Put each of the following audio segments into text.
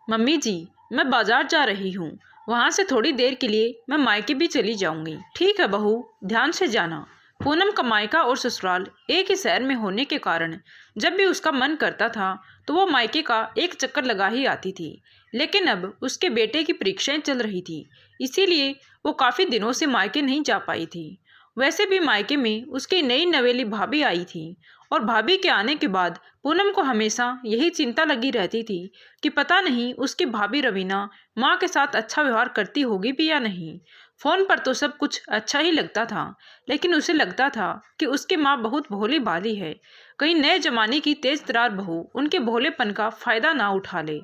Mummy जी, मैं बाजार जा रही हूँ। वहाँ से थोड़ी देर के लिए मैं मायके भी चली जाऊंगी। ठीक है बहू, ध्यान से जाना। पूनम का मायका और ससुराल एक ही शहर में होने के कारण जब भी उसका मन करता था तो वो मायके का एक चक्कर लगा ही आती थी। लेकिन अब उसके बेटे की परीक्षाएं चल रही थी, इसीलिए वो काफ़ी दिनों से मायके नहीं जा पाई थी। वैसे भी मायके में उसकी नई नवेली भाभी आई थी और भाभी के आने के बाद पूनम को हमेशा यही चिंता लगी रहती थी कि पता नहीं उसकी भाभी रवीना माँ के साथ अच्छा व्यवहार करती होगी भी या नहीं। फोन पर तो सब कुछ अच्छा ही लगता था, लेकिन उसे लगता था कि उसकी माँ बहुत भोली भाली है, कहीं नए जमाने की तेज तरार बहू उनके भोलेपन का फायदा ना उठा ले।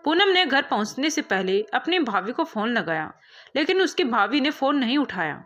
पूनम ने घर पहुंचने से पहले अपनी भाभी को फोन लगाया, लेकिन उसकी भाभी ने फोन नहीं उठाया।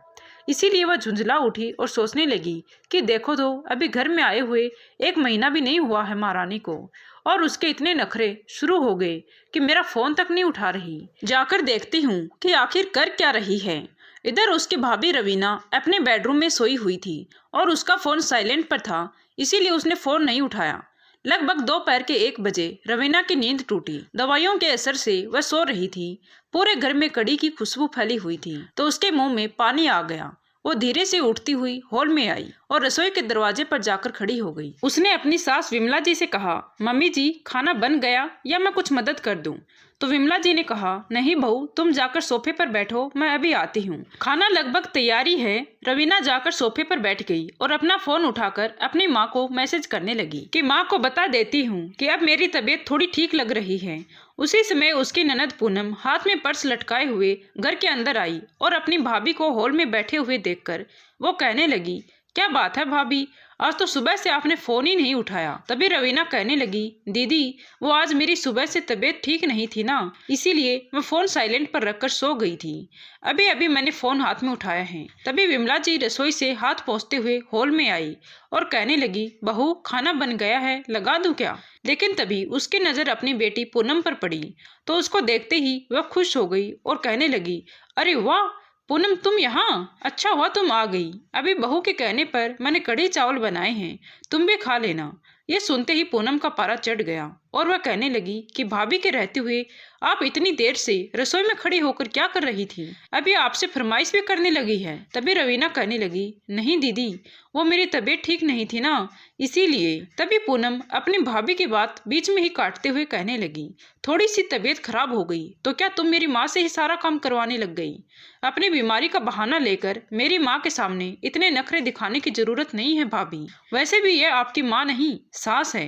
इसीलिए वह झुंझला उठी और सोचने लगी कि देखो तो अभी घर में आए हुए 1 महीना भी नहीं हुआ है महारानी को, और उसके इतने नखरे शुरू हो गए कि मेरा फोन तक नहीं उठा रही। जाकर देखती हूँ कि आखिर कर क्या रही है। इधर उसकी भाभी रवीना अपने बेडरूम में सोई हुई थी और उसका फोन साइलेंट पर था, इसीलिए उसने फोन नहीं उठाया। लगभग दोपहर के 1 बजे रवीना की नींद टूटी। दवाइयों के असर से वह सो रही थी। पूरे घर में कड़ी की खुशबू फैली हुई थी तो उसके मुंह में पानी आ गया। वो धीरे से उठती हुई हॉल में आई और रसोई के दरवाजे पर जाकर खड़ी हो गई। उसने अपनी सास विमला जी से कहा, मम्मी जी, खाना बन गया या मैं कुछ मदद कर दूं? तो विमला जी ने कहा, नहीं बहू, तुम जाकर सोफे पर बैठो, मैं अभी आती हूँ। खाना लगभग तैयारी है। रवीना जाकर सोफे पर बैठ गई और अपना फोन उठाकर अपनी माँ को मैसेज करने लगी कि माँ को बता देती हूँ कि अब मेरी तबीयत थोड़ी ठीक लग रही है। उसी समय उसकी ननद पूनम हाथ में पर्स लटकाए हुए घर के अंदर आई और अपनी भाभी को हॉल में बैठे हुए देखकर वो कहने लगी, क्या बात है भाभी, आज तो सुबह से आपने फोन ही नहीं उठाया। तभी रवीना कहने लगी, दीदी, वो आज मेरी सुबह से तबीयत ठीक नहीं थी ना, इसीलिए मैं फोन साइलेंट पर रखकर सो गई थी। अभी अभी मैंने फोन हाथ में उठाया है। तभी विमला जी रसोई से हाथ पोंछते हुए हॉल में आई और कहने लगी, बहू, खाना बन गया है, लगा दूं क्या? लेकिन तभी उसकी नजर अपनी बेटी पूनम पर पड़ी तो उसको देखते ही वह खुश हो गई और कहने लगी, अरे वाह पूनम, तुम यहाँ, अच्छा हुआ तुम आ गई। अभी बहू के कहने पर मैंने कढ़ी चावल बनाए हैं, तुम भी खा लेना। ये सुनते ही पूनम का पारा चढ़ गया और वह कहने लगी कि भाभी के रहते हुए आप इतनी देर से रसोई में खड़ी होकर क्या कर रही थी? अभी आपसे फरमाइश भी करने लगी है। तभी रवीना कहने लगी, नहीं दीदी, वो मेरी तबीयत ठीक नहीं थी ना, इसीलिए। तभी पूनम अपनी भाभी की बात बीच में ही काटते हुए कहने लगी, थोड़ी सी तबीयत खराब हो गई तो क्या तुम मेरी माँ से ही सारा काम करवाने लग गई? अपनी बीमारी का बहाना लेकर मेरी माँ के सामने इतने नखरे दिखाने की जरूरत नहीं है भाभी। वैसे भी ये आपकी माँ नहीं, सास है।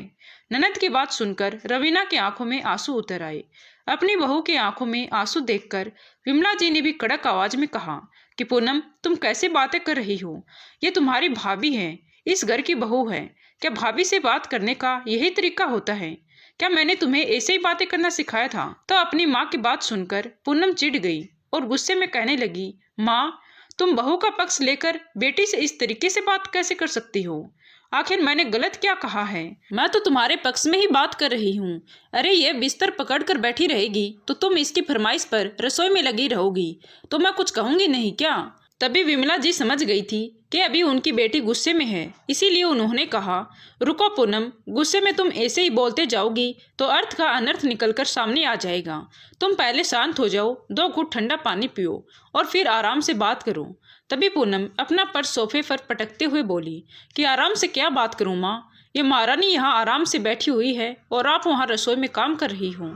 ननद की बात सुनकर रवीना की आंखों में आंसू उतर आए। अपनी बहू की आंखों में आंसू देखकर विमला जी ने भी कड़क आवाज में कहा कि पूनम, तुम कैसे बातें कर रही हो? ये तुम्हारी भाभी है, इस घर की बहू है। क्या भाभी से बात करने का यही तरीका होता है? क्या मैंने तुम्हें ऐसे ही बातें करना सिखाया था? तो अपनी माँ की बात सुनकर पूनम चिढ़ गई और गुस्से में कहने लगी, माँ, तुम बहू का पक्ष लेकर बेटी से इस तरीके से बात कैसे कर सकती हो? आखिर मैंने गलत क्या कहा है? मैं तो तुम्हारे पक्ष में ही बात कर रही हूँ। अरे ये बिस्तर पकड़ कर बैठी रहेगी तो तुम इसकी फरमाइश पर रसोई में लगी रहोगी तो मैं कुछ कहूंगी नहीं क्या? तभी विमला जी समझ गई थी कि अभी उनकी बेटी गुस्से में है, इसीलिए उन्होंने कहा, रुको पूनम, गुस्से में तुम ऐसे ही बोलते जाओगी तो अर्थ का अनर्थ निकलकर सामने आ जाएगा। तुम पहले शांत हो जाओ, 2 घूंट ठंडा पानी पियो और फिर आराम से बात करो। तभी पूनम अपना पर्स सोफे पर पटकते हुए बोली कि आराम से क्या बात करूं माँ, ये महारानी यहाँ आराम से बैठी हुई है और आप वहाँ रसोई में काम कर रही हो।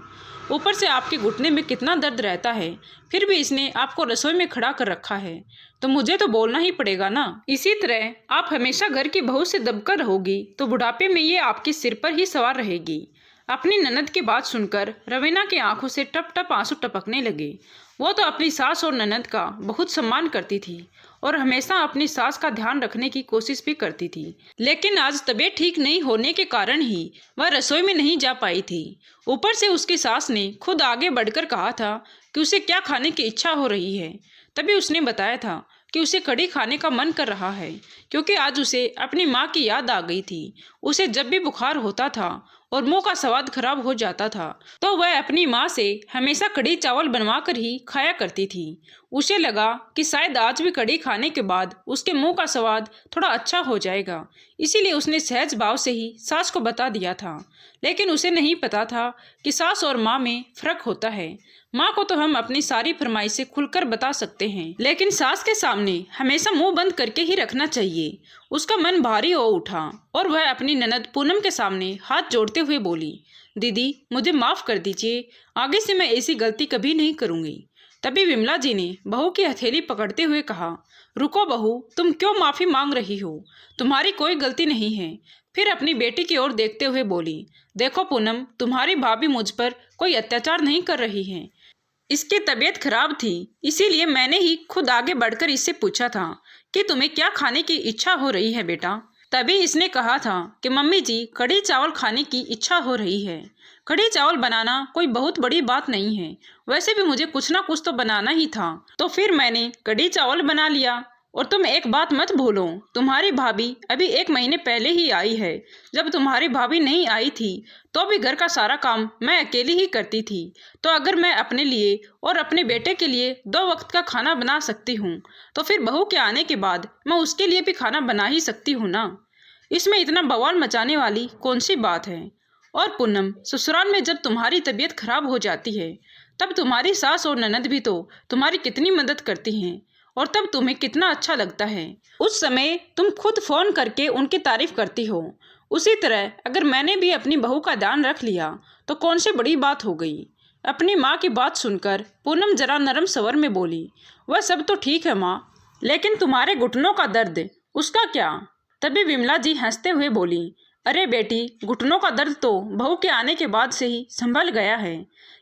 ऊपर से आपके घुटने में कितना दर्द रहता है, फिर भी इसने आपको रसोई में खड़ा कर रखा है, तो मुझे तो बोलना ही पड़ेगा ना। इसी तरह आप हमेशा घर की बहू से दबकर रहोगी तो बुढ़ापे में ये आपके सिर पर ही सवार रहेगी। अपनी ननद की बात सुनकर रवीना की आंखों से टप टप आंसू टपकने लगे। वो तो अपनी सास और ननद का बहुत सम्मान करती थी और हमेशा अपनी सास का ध्यान रखने की कोशिश भी करती थी, लेकिन आज तबीयत ठीक नहीं होने के कारण ही वह रसोई में नहीं जा पाई थी। ऊपर से उसकी सास ने खुद आगे बढ़कर कहा था कि उसे क्या खाने की इच्छा हो रही है। तभी उसने बताया था कि उसे कढ़ी खाने का मन कर रहा है, क्योंकि आज उसे अपनी माँ की याद आ गई थी। उसे जब भी बुखार होता था और मुंह का स्वाद खराब हो जाता था तो वह अपनी माँ से हमेशा कढ़ी चावल बनवा कर ही खाया करती थी। उसे लगा कि शायद आज भी कढ़ी खाने के बाद उसके मुंह का स्वाद थोड़ा अच्छा हो जाएगा, इसीलिए उसने सहज भाव से ही सास को बता दिया था। लेकिन उसे नहीं पता था कि सास और माँ में फर्क होता है। माँ को तो हम अपनी सारी फरमाइशें खुलकर बता सकते हैं, लेकिन सास के सामने हमेशा मुंह बंद करके ही रखना चाहिए। उसका मन भारी हो उठा और वह अपनी ननद पूनम के सामने हाथ जोड़ते हुए बोली, दीदी मुझे माफ़ कर दीजिए, आगे से मैं ऐसी गलती कभी नहीं करूँगी। तभी विमला जी ने बहू की हथेली पकड़ते हुए कहा, रुको बहू, तुम क्यों माफ़ी मांग रही हो? तुम्हारी कोई गलती नहीं है। फिर अपनी बेटी की ओर देखते हुए बोली, देखो पूनम, तुम्हारी भाभी मुझ पर कोई अत्याचार नहीं कर रही है। इसकी तबीयत खराब थी, इसीलिए मैंने ही खुद आगे बढ़कर इससे पूछा था कि तुम्हें क्या खाने की इच्छा हो रही है बेटा। तभी इसने कहा था कि मम्मी जी, कढ़ी चावल खाने की इच्छा हो रही है। कढ़ी चावल बनाना कोई बहुत बड़ी बात नहीं है, वैसे भी मुझे कुछ ना कुछ तो बनाना ही था, तो फिर मैंने कढ़ी चावल बना लिया। और तुम एक बात मत भूलो, तुम्हारी भाभी अभी 1 महीने पहले ही आई है। जब तुम्हारी भाभी नहीं आई थी तो भी घर का सारा काम मैं अकेली ही करती थी। तो अगर मैं अपने लिए और अपने बेटे के लिए 2 वक्त का खाना बना सकती हूँ, तो फिर बहू के आने के बाद मैं उसके लिए भी खाना बना ही सकती हूँ ना। इसमें इतना बवाल मचाने वाली कौन सी बात है? और पूनम, ससुराल में जब तुम्हारी तबीयत खराब हो जाती है तब तुम्हारी सास और ननद भी तो तुम्हारी कितनी मदद करती हैं, और तब तुम्हें कितना अच्छा लगता है। उस समय तुम खुद फोन करके उनकी तारीफ करती हो। उसी तरह अगर मैंने भी अपनी बहू का ध्यान रख लिया तो कौन सी बड़ी बात हो गई। अपनी माँ की बात सुनकर पूनम जरा नरम स्वर में बोली, वह सब तो ठीक है माँ, लेकिन तुम्हारे घुटनों का दर्द, उसका क्या? तभी विमला जी हंसते हुए बोली, अरे बेटी, घुटनों का दर्द तो बहू के आने के बाद से ही संभल गया है।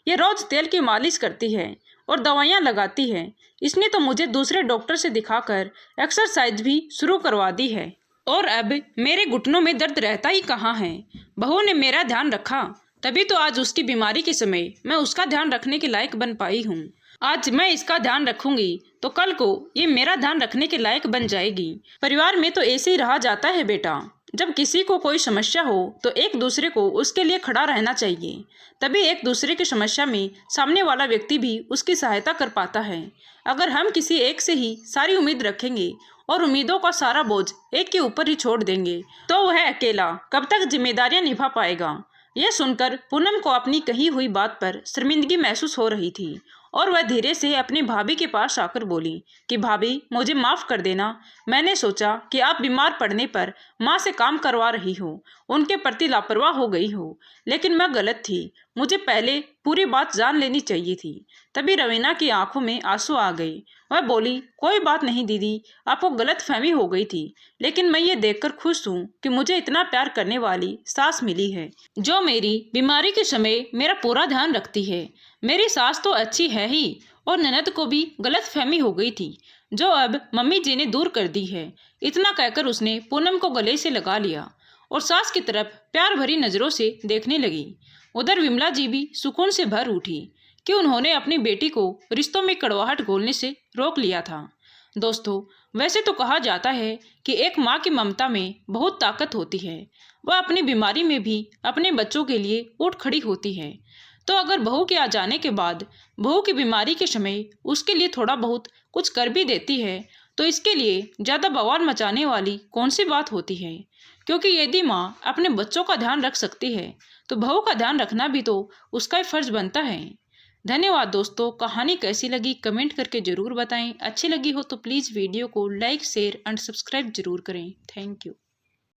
ये रोज तेल की मालिश करती है और दवाइयाँ लगाती है। इसने तो मुझे दूसरे डॉक्टर से दिखाकर एक्सरसाइज भी शुरू करवा दी है, और अब मेरे घुटनों में दर्द रहता ही कहाँ है। बहू ने मेरा ध्यान रखा, तभी तो आज उसकी बीमारी के समय मैं उसका ध्यान रखने के लायक बन पाई हूँ। आज मैं इसका ध्यान रखूंगी तो कल को ये मेरा ध्यान रखने के लायक बन जाएगी। परिवार में तो ऐसे ही रहा जाता है बेटा। जब किसी को कोई समस्या हो तो एक दूसरे को उसके लिए खड़ा रहना चाहिए, तभी एक दूसरे की समस्या में सामने वाला व्यक्ति भी उसकी सहायता कर पाता है। अगर हम किसी एक से ही सारी उम्मीद रखेंगे और उम्मीदों का सारा बोझ एक के ऊपर ही छोड़ देंगे तो वह अकेला कब तक जिम्मेदारियां निभा पाएगा। यह सुनकर पूनम को अपनी कही हुई बात पर शर्मिंदगी महसूस हो रही थी और वह धीरे से अपनी भाभी के पास आकर बोली कि भाभी, मुझे माफ़ कर देना। मैंने सोचा कि आप बीमार पड़ने पर माँ से काम करवा रही हो, उनके प्रति लापरवाह हो गई हो, लेकिन मैं गलत थी। मुझे पहले पूरी बात जान लेनी चाहिए थी। तभी रवीना की आंखों में आंसू आ गए। वह बोली, कोई बात नहीं दीदी, आपको गलत फहमी हो गई थी, लेकिन मैं ये देखकर खुश हूँ कि मुझे इतना प्यार करने वाली सास मिली है जो मेरी बीमारी के समय मेरा पूरा ध्यान रखती है। मेरी सास तो अच्छी है ही, और ननद को भी गलत फहमी हो गई थी जो अब मम्मी जी ने दूर कर दी है। इतना कहकर उसने पूनम को गले से लगा लिया और सास की तरफ प्यार भरी नज़रों से देखने लगी। उधर विमला जी भी सुकून से भर उठी कि उन्होंने अपनी बेटी को रिश्तों में कड़वाहट घोलने से रोक लिया था। दोस्तों, वैसे तो कहा जाता है कि एक माँ की ममता में बहुत ताकत होती है। वह अपनी बीमारी में भी अपने बच्चों के लिए उठ खड़ी होती है। तो अगर बहू के आ जाने के बाद बहू की बीमारी के समय उसके लिए थोड़ा बहुत कुछ कर भी देती है तो इसके लिए ज़्यादा बवाल मचाने वाली कौन सी बात होती है। क्योंकि यदि माँ अपने बच्चों का ध्यान रख सकती है तो बहू का ध्यान रखना भी तो उसका ही फर्ज बनता है। धन्यवाद दोस्तों। कहानी कैसी लगी कमेंट करके ज़रूर बताएं। अच्छी लगी हो तो प्लीज़ वीडियो को लाइक, शेयर एंड सब्सक्राइब जरूर करें। Thank you.